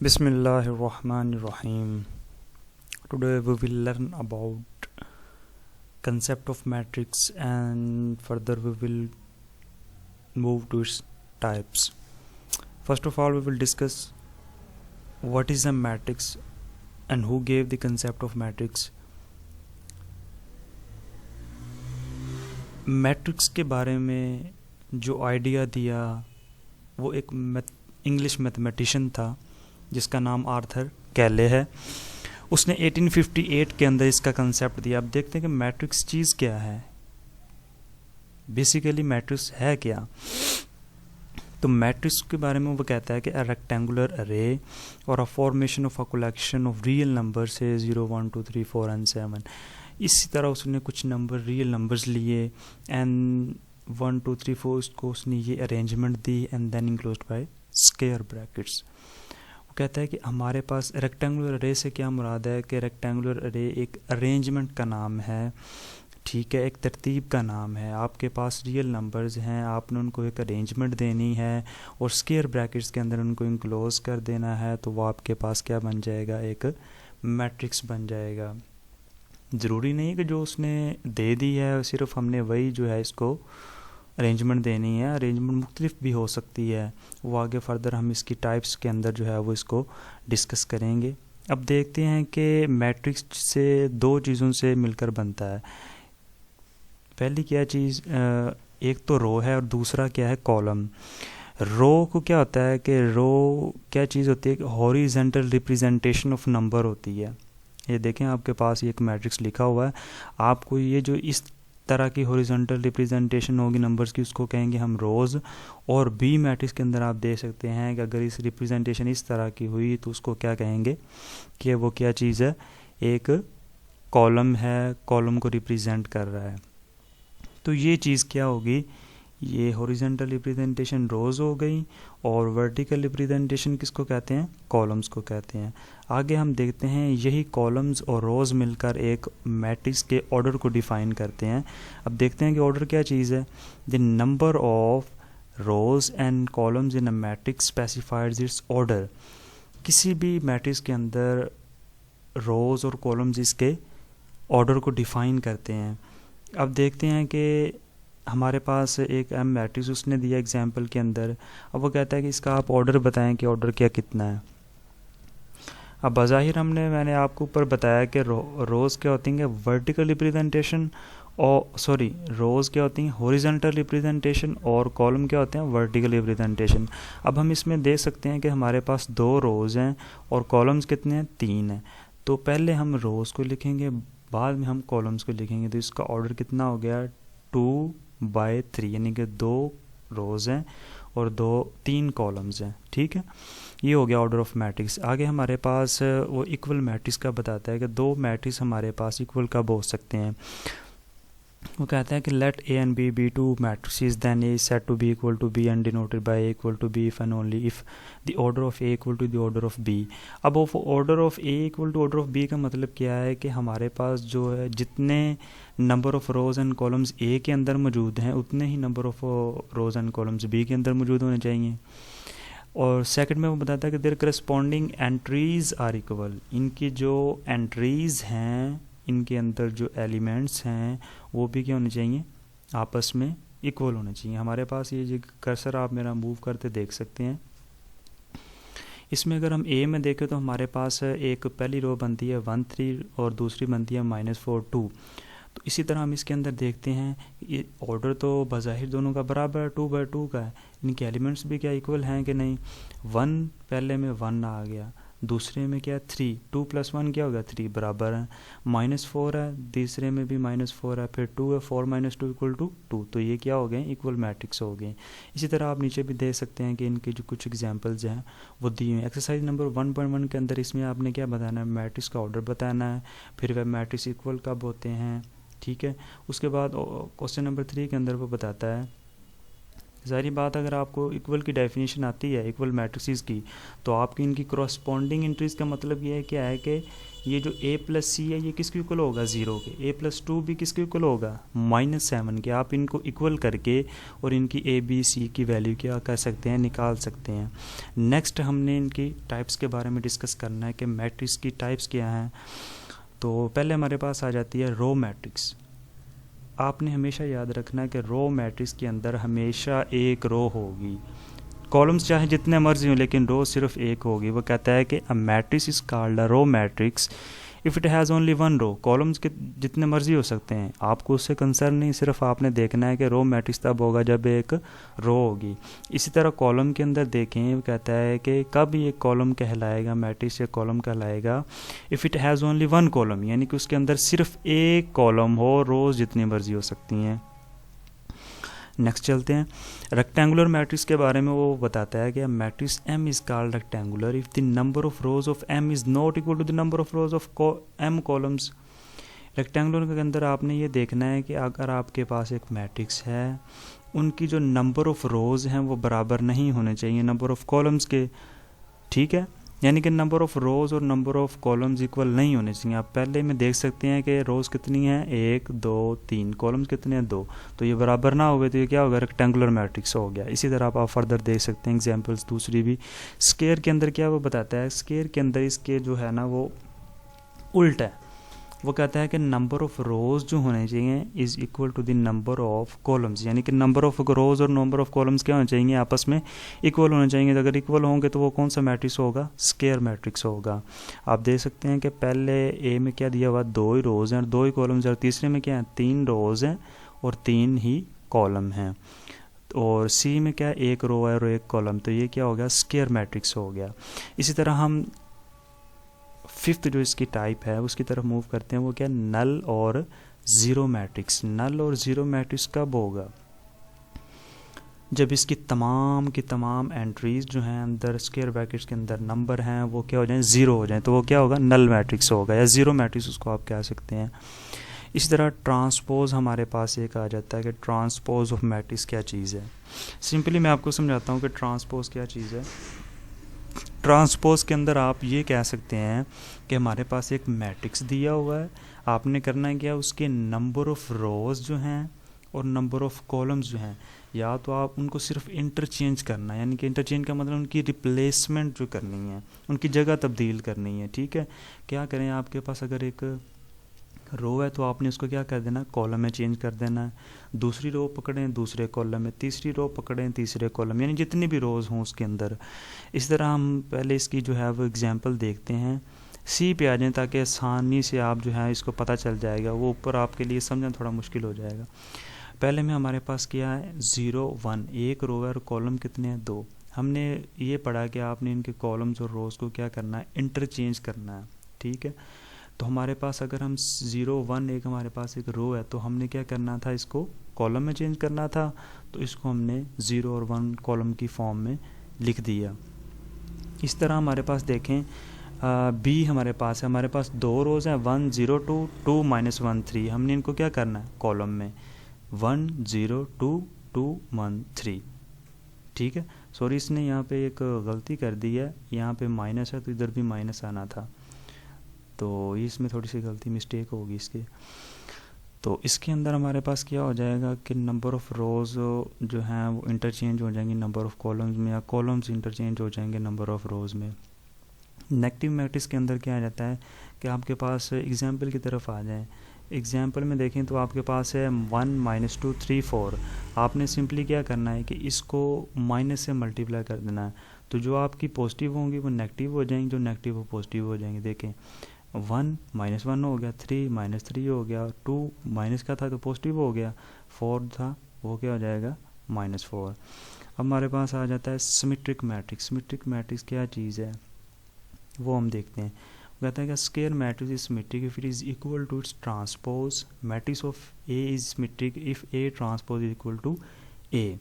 Bismillahirrahmanirrahim. Today we will learn about concept of matrix and further we will move to its types. First of all, we will discuss what is a matrix and who gave the concept of matrix. Matrix के बारे में जो idea दिया वो एक English mathematician था जिसका नाम आर्थर कैले है। उसने 1858 के अंदर इसका कंसेप्ट दिया। अब देखते हैं कि मैट्रिक्स चीज़ क्या है, बेसिकली मैट्रिक्स है क्या। तो मैट्रिक्स के बारे में वो कहता है कि अ रेक्टेंगुलर अरे और a formation of a collection of real number से 0 1 2 3 4 एंड 7। इसी तरह उसने कुछ नंबर रियल नंबर्स लिए एंड 1 2 3 4 उसको उसने ये अरेंजमेंट दी and then enclosed by square brackets. वो कहता है कि हमारे पास रेक्टेंगुलर अरे से क्या मुराद है कि रेक्टेंगुलर अरे एक अरेंजमेंट का नाम है, ठीक है, एक तरतीब का नाम है। आपके पास रियल नंबर्स हैं, आपने उनको एक अरेंजमेंट देनी है और स्क्वायर ब्रैकेट्स के अंदर उनको इंक्लोज कर देना है, तो वो आपके पास क्या बन जाएगा, एक मैट्रिक्स बन जाएगा। ज़रूरी नहीं कि जो उसने दे दी है सिर्फ हमने वही जो है इसको अरेंजमेंट देनी है, अरेंजमेंट मुख्तलिफ भी हो सकती है। वो आगे फर्दर हम इसकी टाइप्स के अंदर जो है वो इसको डिस्कस करेंगे। अब देखते हैं कि मैट्रिक्स से दो चीज़ों से मिलकर बनता है। पहली क्या चीज़, एक तो रो है और दूसरा क्या है, कॉलम। रो को क्या होता है कि रो क्या चीज़ होती है कि हॉरिजेंटल रिप्रेजेंटेशन ऑफ नंबर होती है। ये देखें आपके पास ये एक मैट्रिक्स लिखा हुआ है, आपको ये जो इस तरह की हॉरिजॉन्टल रिप्रेजेंटेशन होगी नंबर्स की उसको कहेंगे हम रोज़। और बी मैट्रिक्स के अंदर आप देख सकते हैं कि अगर इस रिप्रेजेंटेशन इस तरह की हुई तो उसको क्या कहेंगे कि वो क्या चीज़ है, एक कॉलम है, कॉलम को रिप्रेजेंट कर रहा है। तो ये चीज़ क्या होगी, ये हॉरिजॉन्टल रिप्रेजेंटेशन रोज़ हो गई और वर्टिकल रिप्रेजेंटेशन किसको कहते हैं, कॉलम्स को कहते हैं। आगे हम देखते हैं यही कॉलम्स और रोज़ मिलकर एक मैट्रिक्स के ऑर्डर को डिफ़ाइन करते हैं। अब देखते हैं कि ऑर्डर क्या चीज़ है। The number of rows and columns in a matrix specifies its order. किसी भी मैट्रिक्स के अंदर रोज़ और कॉलम्स इसके ऑर्डर को डिफ़ाइन करते हैं। अब देखते हैं कि हमारे पास एक एम मैट्रिक्स उसने दिया एग्जाम्पल के अंदर। अब वो कहता है कि इसका आप ऑर्डर बताएं कि ऑर्डर क्या कितना है। अब बज़ाहिर मैंने आपको ऊपर बताया कि रोज़ क्या होती हैं, वर्टिकल रिप्रेजेंटेशन, और सॉरी रोज़ क्या होती हैं, हॉरिजॉन्टल रिप्रेजेंटेशन, और कॉलम क्या होते हैं, वर्टिकल रिप्रेजेंटेशन। अब हम इसमें देख सकते हैं कि हमारे पास 2 रोज़ हैं और कॉलम्स कितने हैं, 3 हैं। तो पहले हम रोज़ को लिखेंगे, बाद में हम कॉलम्स को लिखेंगे। तो इसका ऑर्डर कितना हो गया, 2/3, यानी कि 2 रोज़ हैं और 3 कॉलम्स हैं, ठीक है। ये हो गया ऑर्डर ऑफ मैट्रिक्स। आगे हमारे पास वो इक्वल मैट्रिक्स का बताता है कि 2 मैट्रिक्स हमारे पास इक्वल कब हो सकते हैं। वो कहता है कि let A and B be 2 matrices then A said to be equal to B and denoted by A equal to B if and only if the order of A equal to the order of B. अब order of A equal to order of B का मतलब क्या है कि हमारे पास जो है जितने number of rows and columns A के अंदर मौजूद हैं उतने ही number of rows and columns B के अंदर मौजूद होने चाहिए। और सेकंड में वो बताता है कि their corresponding entries are equal. इनकी जो एंट्रीज़ हैं, इनके अंदर जो एलिमेंट्स हैं वो भी क्या होने चाहिए, आपस में इक्वल होने चाहिए। हमारे पास ये जो कर्सर आप मेरा मूव करते देख सकते हैं, इसमें अगर हम ए में देखें तो हमारे पास एक पहली रो बनती है 1 3 और दूसरी बनती है -4 2। तो इसी तरह हम इसके अंदर देखते हैं ये ऑर्डर तो बज़ाहिर दोनों का बराबर 2/2 का है, इनके एलिमेंट्स भी क्या इक्वल हैं कि नहीं। 1 पहले में 1 आ गया, दूसरे में क्या 3, 2 + 1 क्या हो गया 3, बराबर है। -4 है, तीसरे में भी -4 है, फिर 2 है, 4 - 2 = 2। तो ये क्या हो गए, इक्वल मैट्रिक्स हो गए। इसी तरह आप नीचे भी देख सकते हैं कि इनके जो कुछ एग्जांपल्स हैं वो दिए हैं। एक्सरसाइज नंबर 1.1 के अंदर इसमें आपने क्या बताना है, मैट्रिक्स का ऑर्डर बताना है, फिर वह मैट्रिक्स इक्वल कब होते हैं, ठीक है। उसके बाद क्वेश्चन नंबर 3 के अंदर वो बताता है सारी बात, अगर आपको इक्वल की डेफिनेशन आती है इक्वल मैट्रिसेस की, तो आपकी इनकी करस्पॉन्डिंग एंट्रीज का मतलब ये है क्या है कि ये जो a प्लस सी है ये किसके इक्वल होगा, 0 के। a प्लस 2 भी किसके इक्वल होगा, -7 के। आप इनको इक्वल करके और इनकी a b c की वैल्यू क्या कर सकते हैं, निकाल सकते हैं। नेक्स्ट हमने इनकी टाइप्स के बारे में डिस्कस करना है कि मैट्रिक्स की टाइप्स क्या हैं। तो पहले हमारे पास आ जाती है रो मैट्रिक्स। आपने हमेशा याद रखना है कि रो मैट्रिक्स के अंदर हमेशा एक रो होगी, कॉलम्स चाहे जितने मर्जी हो लेकिन रो सिर्फ एक होगी। वो कहता है कि a matrix is called a row matrix if it has only one row. Columns के जितने मर्जी हो सकते हैं, आपको उससे कंसर्न नहीं, सिर्फ आपने देखना है कि रो मैट्रिक्स तब होगा जब एक रो होगी। इसी तरह कॉलम के अंदर देखें, वो कहता है कि कब ये कॉलम कहलाएगा, मैट्रिक्स या कॉलम कहलाएगा, if it has only one column, यानी कि उसके अंदर सिर्फ एक कॉलम हो, रोज़ जितनी मर्जी हो सकती हैं। नेक्स्ट चलते हैं रेक्टेंगुलर मैट्रिक्स के बारे में। वो बताता है कि matrix M is called rectangular if the number of rows of M is not equal to the number of rows of M columns. Rectangular के अंदर आपने ये देखना है कि अगर आपके पास एक मैट्रिक्स है, उनकी जो नंबर ऑफ रोज हैं वो बराबर नहीं होने चाहिए नंबर ऑफ कॉलम्स के, ठीक है। यानी कि नंबर ऑफ रोज़ और नंबर ऑफ कॉलम्स इक्वल नहीं होने चाहिए। आप पहले में देख सकते हैं कि रोज़ कितनी हैं, 1 2 3, कॉलम्स कितने हैं, 2। तो ये बराबर ना हुए तो ये क्या होगा, रेक्टेंगुलर मैट्रिक्स हो गया। इसी तरह आप फर्दर देख सकते हैं एग्जांपल्स दूसरी भी। स्क्वायर के अंदर क्या वो बताता है, स्क्वायर के अंदर इसके जो है ना वो उल्टा है। वो कहता है कि नंबर ऑफ रोज़ जो होने चाहिए is equal to the number of columns, यानी कि नंबर ऑफ रोज़ और नंबर ऑफ कॉलम्स क्या होने चाहिए, आपस में इक्वल होने चाहिए। तो अगर इक्वल होंगे तो वो कौन सा मैट्रिक्स होगा, स्क्वायर मैट्रिक्स होगा। आप देख सकते हैं कि पहले ए में क्या दिया हुआ, 2 ही रोज़ हैं और 2 ही कॉलम्स हैं, और तीसरे में क्या है, 3 रोज़ हैं और 3 ही कॉलम हैं, और सी में क्या है, 1 रो है और 1 कॉलम। तो ये क्या हो गया, स्क्वायर मैट्रिक्स हो गया। इसी तरह हम फिफ्थ जो इसकी टाइप है उसकी तरफ मूव करते हैं। वो क्या, नल और ज़ीरो मैट्रिक्स। नल और ज़ीरो मैट्रिक्स कब होगा, जब इसकी तमाम की तमाम एंट्रीज जो हैं अंदर स्क्वायर ब्रैकेट्स के अंदर नंबर हैं वो क्या हो जाएं, ज़ीरो हो जाएं, तो वो क्या होगा, नल मैट्रिक्स होगा या ज़ीरो मैट्रिक्स उसको आप कह सकते हैं। इसी तरह ट्रांसपोज हमारे पास एक आ जाता है कि ट्रांसपोज ऑफ मैट्रिक्स क्या चीज़ है। सिंपली मैं आपको समझाता हूँ कि ट्रांसपोज क्या चीज़ है। ट्रांसपोज के अंदर आप ये कह सकते हैं कि हमारे पास एक मैट्रिक्स दिया हुआ है, आपने करना है क्या, उसके नंबर ऑफ़ रोज़ जो हैं और नंबर ऑफ़ कॉलम्स जो हैं, या तो आप उनको सिर्फ इंटरचेंज करना है, यानी कि इंटरचेंज का मतलब उनकी रिप्लेसमेंट जो करनी है, उनकी जगह तब्दील करनी है, ठीक है। क्या करें, आपके पास अगर एक रो है तो आपने उसको क्या कर देना, कॉलम में चेंज कर देना है। दूसरी रो पकड़ें दूसरे कॉलम में, तीसरी रो पकड़ें तीसरे कॉलम, यानी जितनी भी रोज़ हों उसके अंदर। इस तरह हम पहले इसकी जो है वो एग्जांपल देखते हैं। सी पे आ जाएं ताकि आसानी से आप जो है इसको पता चल जाएगा, वो ऊपर आपके लिए समझना थोड़ा मुश्किल हो जाएगा। पहले में हमारे पास क्या है, 0 1, एक रो है और कॉलम कितने हैं, 2। हमने ये पढ़ा कि आपने इनके कॉलम्स और रोज़ को क्या करना है, इंटरचेंज करना है, ठीक है। तो हमारे पास अगर हम 0 1 एक हमारे पास एक रो है तो हमने क्या करना था, इसको कॉलम में चेंज करना था, तो इसको हमने 0 और 1 कॉलम की फॉर्म में लिख दिया। इस तरह हमारे पास देखें बी हमारे पास है, हमारे पास 2 रोज़ हैं, 1 0 2 2 -1 3। हमने इनको क्या करना है, कॉलम में 1 0 2 2 1 3, ठीक है। सॉरी, इसने यहाँ पे एक गलती कर दी है, यहाँ पे माइनस है तो इधर भी माइनस आना था, तो इसमें थोड़ी सी गलती मिस्टेक होगी इसके। तो इसके अंदर हमारे पास क्या हो जाएगा कि नंबर ऑफ़ रोज़ जो हैं वो इंटरचेंज हो जाएंगी नंबर ऑफ़ कॉलम्स में, या कॉलम्स इंटरचेंज हो जाएंगे नंबर ऑफ़ रोज़ में। नेगेटिव मैट्रिक्स के अंदर क्या आ जाता है कि आपके पास एग्जांपल की तरफ आ जाएं। एग्जांपल में देखें तो आपके पास है 1 -2 3 4। आपने सिंपली क्या करना है कि इसको माइनस से मल्टीप्लाई कर देना है, तो जो आपकी पॉजिटिव होंगी वो नेगेटिव हो जाएंगी, जो नेगेटिव वो पॉजिटिव हो जाएंगे। देखें 1 -1 हो गया, 3 -3 हो गया, 2 माइनस का था तो पॉजिटिव हो गया, 4 था वो क्या हो जाएगा, -4। अब हमारे पास आ जाता है सिमेट्रिक मैट्रिक्स। सिमेट्रिक मैट्रिक्स क्या चीज़ है वो हम देखते हैं। कहता है कि square matrix is symmetric if it is equal to its transpose. Matrix of A is symmetric if A transpose is equal to A,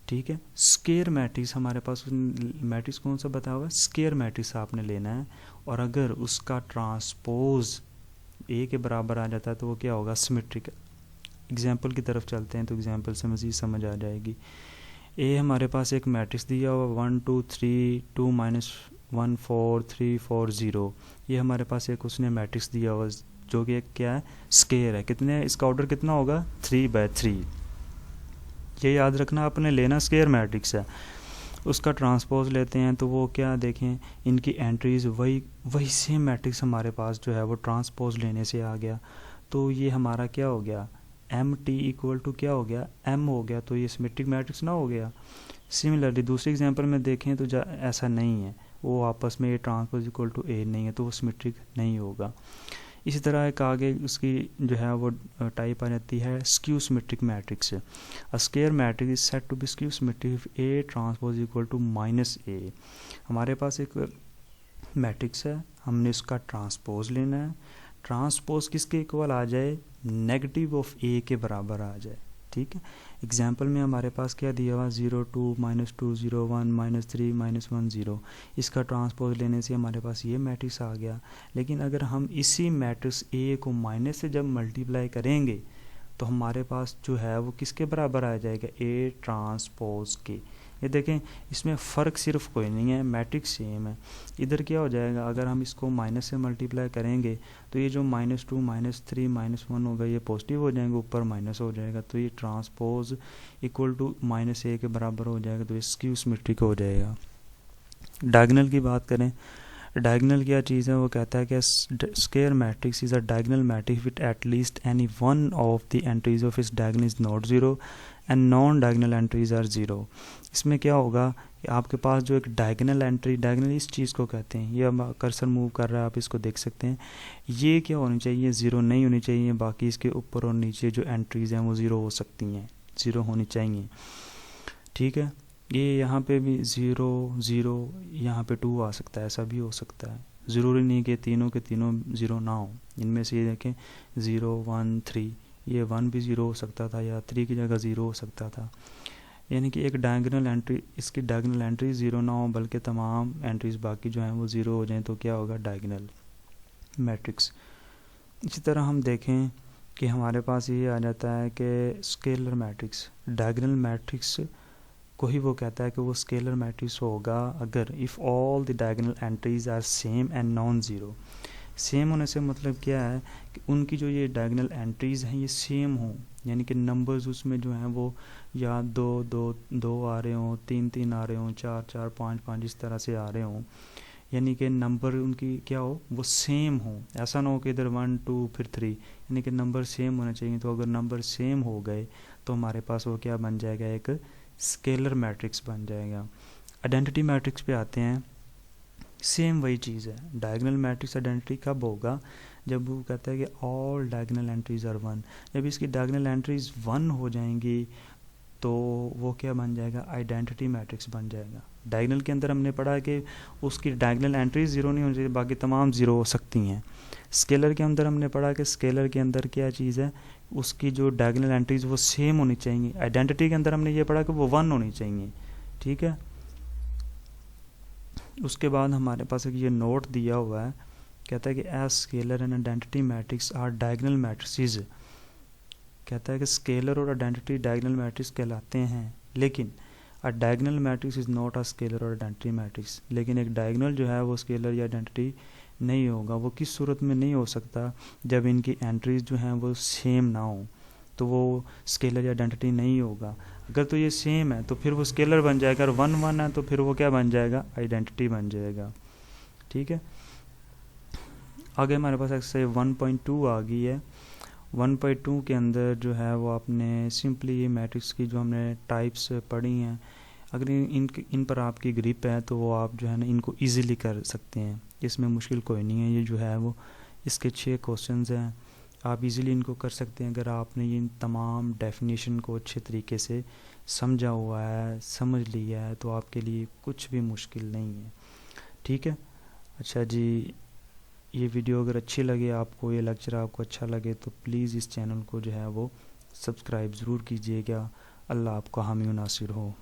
ठीक है। स्क्वायर मैट्रिक्स हमारे पास मैट्रिक्स कौन सा बताया हुआ है, स्क्वायर मैट्रिक्स आपने लेना है, और अगर उसका ट्रांसपोज ए के बराबर आ जाता है तो वो क्या होगा, सिमेट्रिक। एग्जाम्पल की तरफ चलते हैं तो एग्जाम्पल से मज़ीद समझ आ जाएगी। ए हमारे पास एक मैट्रिक्स दिया हुआ 1 2 3 2 -1 4 3 4 0, ये हमारे पास एक उसने मैट्रिक्स दिया हुआ जो कि क्या है, स्केयर है। कितने, इसका ऑर्डर कितना होगा, 3/3। ये याद रखना आपने, लेना स्केयर मैट्रिक्स है। उसका ट्रांसपोज लेते हैं तो वो क्या, देखें इनकी एंट्रीज वही सेम मैट्रिक्स हमारे पास जो है वो ट्रांसपोज लेने से आ गया। तो ये हमारा क्या हो गया, एम टी इक्वल टू क्या हो गया, एम हो गया। तो ये सिमेट्रिक मैट्रिक्स ना हो गया। सिमिलरली दूसरे एग्जांपल में देखें तो ऐसा नहीं है, वो आपस में ए ट्रांसपोज इक्वल टू ए नहीं है, तो वो सिमेट्रिक नहीं होगा। इसी तरह एक आगे उसकी जो है वो टाइप आ जाती है skew symmetric matrix. A square matrix is said to be skew symmetric if A transpose equal to -a। हमारे पास एक मैट्रिक्स है, हमने इसका ट्रांसपोज लेना है। ट्रांसपोज किसके इक्वल आ जाए, नेगेटिव ऑफ ए के बराबर आ जाए। ठीक है, एग्जाम्पल में हमारे पास क्या दिया हुआ, 0 2 -2 0 1 -3 -1 0। इसका ट्रांसपोज लेने से हमारे पास ये मैट्रिक्स आ गया। लेकिन अगर हम इसी मैट्रिक्स ए को माइनस से जब मल्टीप्लाई करेंगे तो हमारे पास जो है वो किसके बराबर आ जाएगा, ए ट्रांसपोज के। ये देखें, इसमें फ़र्क सिर्फ कोई नहीं है, मैट्रिक्स सेम है। इधर क्या हो जाएगा, अगर हम इसको माइनस से मल्टीप्लाई करेंगे तो ये जो -2 -3 -1 होगा ये पॉजिटिव हो जाएंगे, ऊपर माइनस हो जाएगा, तो ये ट्रांसपोज इक्वल टू -a के बराबर हो जाएगा, तो ये स्क्यू सिमेट्रिक हो जाएगा। डायगोनल की बात करें, डायगोनल क्या चीज़ है, वो कहता है कि square matrix is a diagonal matrix with at least any one of the entries of इस diagonal is not zero and non diagonal entries are zero. इसमें क्या होगा कि आपके पास जो एक डायगोनल एंट्री, डायगोनल इस चीज़ को कहते हैं, ये अब कर्सर मूव कर रहा है आप इसको देख सकते हैं, ये क्या होनी चाहिए, ज़ीरो नहीं होनी चाहिए, बाकी इसके ऊपर और नीचे जो एंट्रीज़ हैं वो ज़ीरो हो सकती हैं, ज़ीरो होनी चाहिए। ठीक है, ये यहाँ पे भी 0 0, यहाँ पे 2 आ सकता है, ऐसा भी हो सकता है, ज़रूरी नहीं कि तीनों के तीनों 0 ना हो। इनमें से ये देखें 0 1 3, ये 1 भी 0 हो सकता था या 3 की जगह 0 हो सकता था। यानी कि एक डायगोनल एंट्री, इसकी डायगोनल एंट्री 0 ना हो बल्कि तमाम एंट्रीज बाकी जो हैं वो 0 हो जाएं, तो क्या होगा, डायगोनल मैट्रिक्स। इसी तरह हम देखें कि हमारे पास ये आ जाता है कि स्केलर मैट्रिक्स, डायगोनल मैट्रिक्स को ही वो कहता है कि वो स्केलर मैट्रिक्स होगा अगर if all the diagonal entries are same and non zero. सेम होने से मतलब क्या है कि उनकी जो ये डायगोनल एंट्रीज़ हैं ये सेम हों, यानी कि नंबर्स उसमें जो हैं वो या 2 2 2 आ रहे हों, 3 3 आ रहे हों, 4 4 5 5 इस तरह से आ रहे हों, यानी कि नंबर उनकी क्या हो, वो सेम हो। ऐसा ना हो कि इधर 1 2 फिर 3, यानी कि नंबर सेम होने चाहिए। तो अगर नंबर सेम हो गए तो हमारे पास वो क्या बन जाएगा, एक स्केलर मैट्रिक्स बन जाएगा। आइडेंटिटी मैट्रिक्स पे आते हैं, सेम वही चीज़ है। डायगोनल मैट्रिक्स आइडेंटिटी कब होगा, जब वो कहता है कि ऑल डायगोनल एंट्रीज आर 1। जब इसकी डायगोनल एंट्रीज 1 हो जाएंगी तो वो क्या बन जाएगा, आइडेंटिटी मैट्रिक्स बन जाएगा। डायगोनल के अंदर हमने पढ़ा है कि उसकी डायगोनल एंट्रीज 0 नहीं होनी चाहिए, बाकी तमाम 0 हो सकती हैं। स्केलर के अंदर हमने पढ़ा कि स्केलर के अंदर क्या चीज़ है, उसकी जो डायगोनल एंट्रीज वो सेम होनी चाहिए। आइडेंटिटी के अंदर हमने ये पढ़ा कि वो 1 होनी चाहिए। ठीक है, उसके बाद हमारे पास एक ये नोट दिया हुआ है, कहता है कि as scalar and identity matrix are diagonal matrices. कहता है कि स्केलर और आइडेंटिटी डायगोनल मैट्रिक्स कहलाते हैं, लेकिन अ diagonal matrix is not a scalar और आइडेंटिटी मैट्रिक्स। लेकिन एक डायगोनल जो है वो स्केलर या आइडेंटिटी नहीं होगा। वो किस सूरत में नहीं हो सकता, जब इनकी एंट्रीज जो हैं वो सेम ना हो, तो वो स्केलर या आइडेंटिटी नहीं होगा। अगर तो ये सेम है तो फिर वो स्केलर बन जाएगा, और 1 1 है तो फिर वो क्या बन जाएगा, आइडेंटिटी बन जाएगा। ठीक है, आगे हमारे पास एक्सरसाइज 1.2 आ गई है। 1.2 के अंदर जो है वो आपने सिंपली ये मैट्रिक्स की जो हमने टाइप्स पढ़ी हैं, अगर इन पर आपकी ग्रिप है तो वो आप जो है ना इनको इजीली कर सकते हैं, इसमें मुश्किल कोई नहीं है। ये जो है वो इसके 6 क्वेश्चंस हैं, आप इजीली इनको कर सकते हैं अगर आपने इन तमाम डेफिनेशन को अच्छे तरीके से समझा हुआ है, समझ लिया है, तो आपके लिए कुछ भी मुश्किल नहीं है। ठीक है, अच्छा जी, ये वीडियो अगर अच्छी लगे आपको, ये लेक्चर आपको अच्छा लगे, तो प्लीज़ इस चैनल को जो है वो सब्सक्राइब ज़रूर कीजिएगा। अल्लाह आपका हामी नासिर हो।